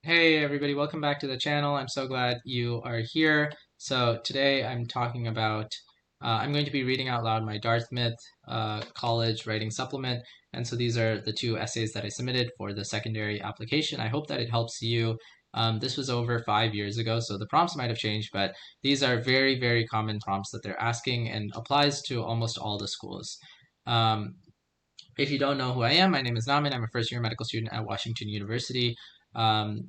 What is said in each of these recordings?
Hey everybody, welcome back to the channel. I'm so glad you are here. So today I'm talking about, I'm going to be reading out loud my Dartmouth college writing supplement. And so these are the two essays that I submitted for the secondary application. I hope that it helps you. This was over 5 years ago, so the prompts might have changed, but these are very, very common prompts that they're asking and applies to almost all the schools. Um, if you don't know who I am, my name is Naman. I'm a first year medical student at Washington University. Um,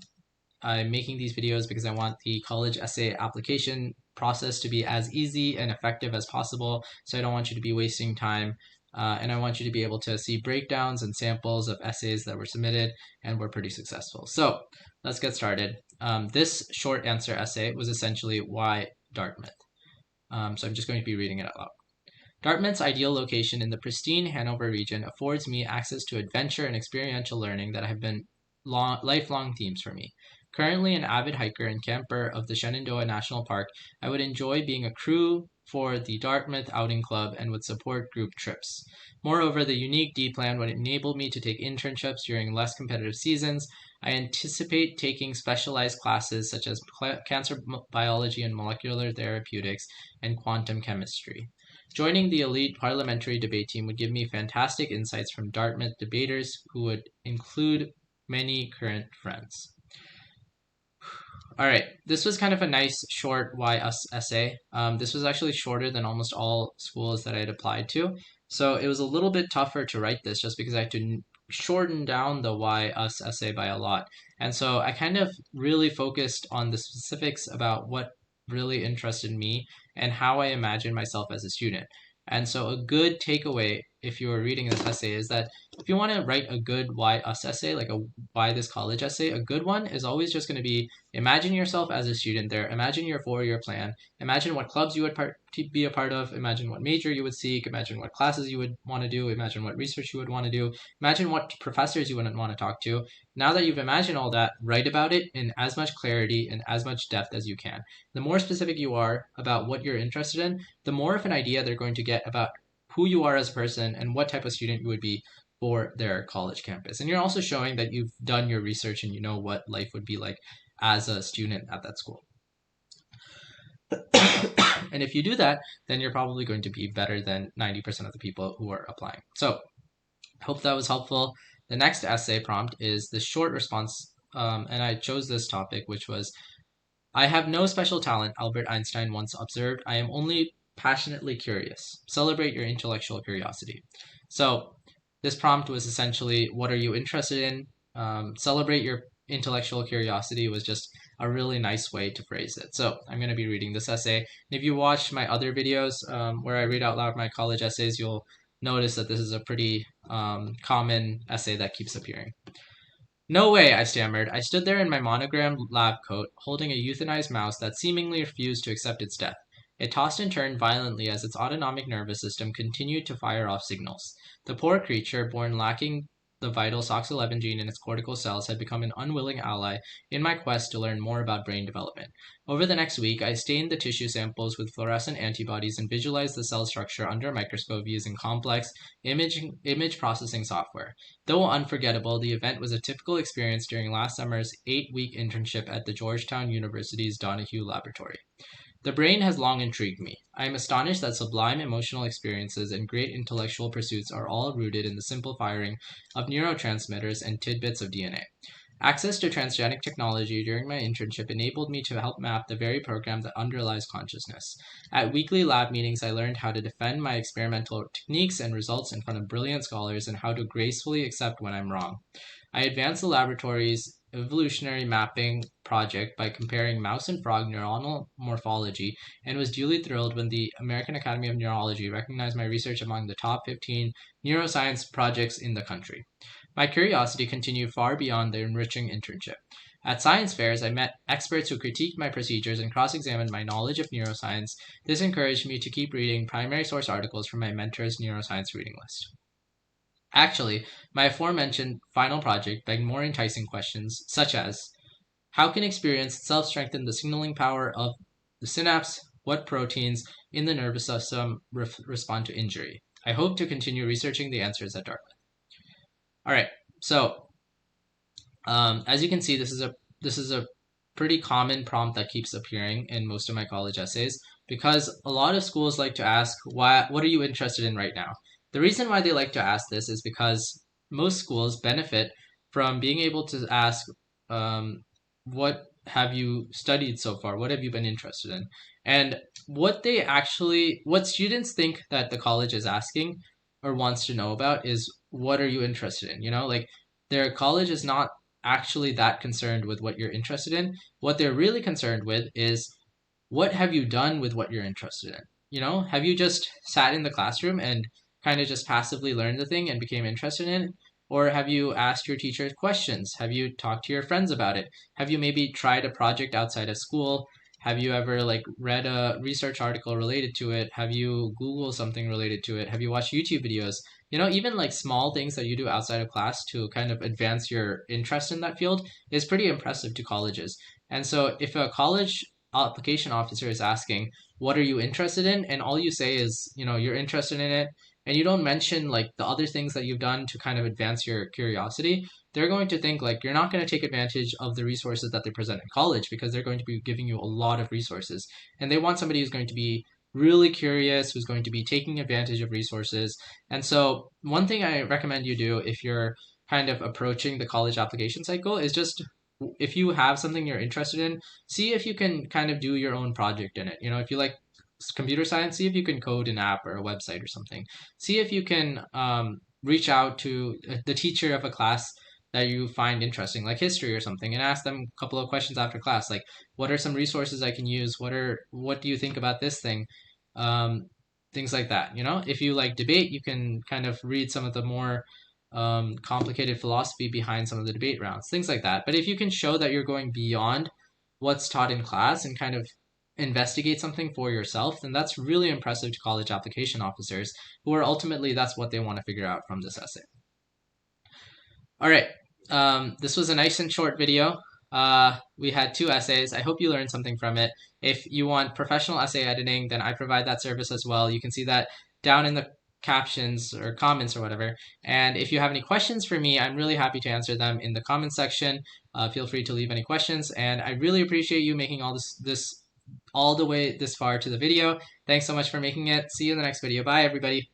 I'm making these videos because I want the college essay application process to be as easy and effective as possible. So I don't want you to be wasting time. And I want you to be able to see breakdowns and samples of essays that were submitted and were pretty successful. So let's get started. This short answer essay was essentially why Dartmouth. So I'm just going to be reading it out loud. Dartmouth's ideal location in the pristine Hanover region affords me access to adventure and experiential learning that have been lifelong themes for me. Currently an avid hiker and camper of the Shenandoah National Park, I would enjoy being a crew for the Dartmouth Outing Club and would support group trips. Moreover, the unique D plan would enable me to take internships during less competitive seasons. I anticipate taking specialized classes such as cancer biology and molecular therapeutics and quantum chemistry. Joining the elite parliamentary debate team would give me fantastic insights from Dartmouth debaters who would include many current friends. All right, this was kind of a nice short why us essay. This was actually shorter than almost all schools that I had applied to. So it was a little bit tougher to write this just because I had to shorten down the why us essay by a lot. And so I kind of really focused on the specifics about what really interested me and how I imagine myself as a student. And so a good takeaway if you were reading this essay is that if you want to write a good why us essay, like a why this college essay, a good one is always just going to be imagine yourself as a student there. Imagine your 4 year plan. Imagine what clubs you would be a part of. Imagine what major you would seek. Imagine what classes you would want to do. Imagine what research you would want to do. Imagine what professors you wouldn't want to talk to. Now that you've imagined all that, write about it in as much clarity and as much depth as you can. The more specific you are about what you're interested in, the more of an idea they're going to get about who you are as a person and what type of student you would be for their college campus. And you're also showing that you've done your research and you know what life would be like as a student at that school. And if you do that, then you're probably going to be better than 90% of the people who are applying. So I hope that was helpful. The next essay prompt is the short response, and I chose this topic, which was, I have no special talent, Albert Einstein once observed. I am only passionately curious. Celebrate your intellectual curiosity. So this prompt was essentially, what are you interested in? Celebrate your intellectual curiosity was just a really nice way to phrase it. So I'm going to be reading this essay. And if you watch my other videos where I read out loud my college essays, you'll notice that this is a pretty common essay that keeps appearing. No way, I stammered. I stood there in my monogrammed lab coat, holding a euthanized mouse that seemingly refused to accept its death. It tossed and turned violently as its autonomic nervous system continued to fire off signals. The poor creature, born lacking the vital SOX11 gene in its cortical cells, had become an unwilling ally in my quest to learn more about brain development. Over the next week, I stained the tissue samples with fluorescent antibodies and visualized the cell structure under a microscope using complex image processing software. Though unforgettable, the event was a typical experience during last summer's 8-week internship at the Georgetown University's Donahue Laboratory. The brain has long intrigued me. I am astonished that sublime emotional experiences and great intellectual pursuits are all rooted in the simple firing of neurotransmitters and tidbits of DNA. Access to transgenic technology during my internship enabled me to help map the very program that underlies consciousness. At weekly lab meetings, I learned how to defend my experimental techniques and results in front of brilliant scholars and how to gracefully accept when I'm wrong. I advanced the laboratory's evolutionary mapping project by comparing mouse and frog neuronal morphology and was duly thrilled when the American Academy of Neurology recognized my research among the top 15 neuroscience projects in the country. My curiosity continued far beyond the enriching internship. At science fairs, I met experts who critiqued my procedures and cross-examined my knowledge of neuroscience. This encouraged me to keep reading primary source articles from my mentor's neuroscience reading list. Actually, my aforementioned final project begged more enticing questions, such as, how can experience itself strengthen the signaling power of the synapse? What proteins in the nervous system respond to injury? I hope to continue researching the answers at Dartmouth. All right, so as you can see, this is this is a pretty common prompt that keeps appearing in most of my college essays because a lot of schools like to ask, what are you interested in right now? The reason why they like to ask this is because most schools benefit from being able to ask, what have you studied so far? What have you been interested in? And what students think that the college is asking or wants to know about is, what are you interested in? Like their college is not actually that concerned with what you're interested in. What they're really concerned with is, what have you done with what you're interested in? Have you just sat in the classroom and kind of just passively learned the thing and became interested in it? Or have you asked your teacher questions? Have you talked to your friends about it? Have you maybe tried a project outside of school? Have you ever like read a research article related to it? Have you Googled something related to it? Have you watched YouTube videos? Even like small things that you do outside of class to kind of advance your interest in that field is pretty impressive to colleges. And so if a college application officer is asking, what are you interested in? And all you say is, you're interested in it, and you don't mention like the other things that you've done to kind of advance your curiosity, they're going to think like you're not going to take advantage of the resources that they present in college, because they're going to be giving you a lot of resources. And they want somebody who's going to be really curious, who's going to be taking advantage of resources. And so one thing I recommend you do if you're kind of approaching the college application cycle is just, if you have something you're interested in, see if you can kind of do your own project in it. If you like computer science, see if you can code an app or a website or something. See if you can reach out to the teacher of a class that you find interesting, like history or something, and ask them a couple of questions after class, like, what are some resources I can use? What do you think about this thing? Um, Things like that. If you like debate, you can kind of read some of the more complicated philosophy behind some of the debate rounds, things like that. But if you can show that you're going beyond what's taught in class and kind of investigate something for yourself, then that's really impressive to college application officers, who are ultimately, that's what they want to figure out from this essay. All right. This was a nice and short video. We had 2 essays. I hope you learned something from it. If you want professional essay editing, then I provide that service as well. You can see that down in the captions or comments or whatever. And if you have any questions for me, I'm really happy to answer them in the comments section. Feel free to leave any questions. And I really appreciate you making all the way this far to the video. Thanks so much for making it. See you in the next video. Bye, everybody.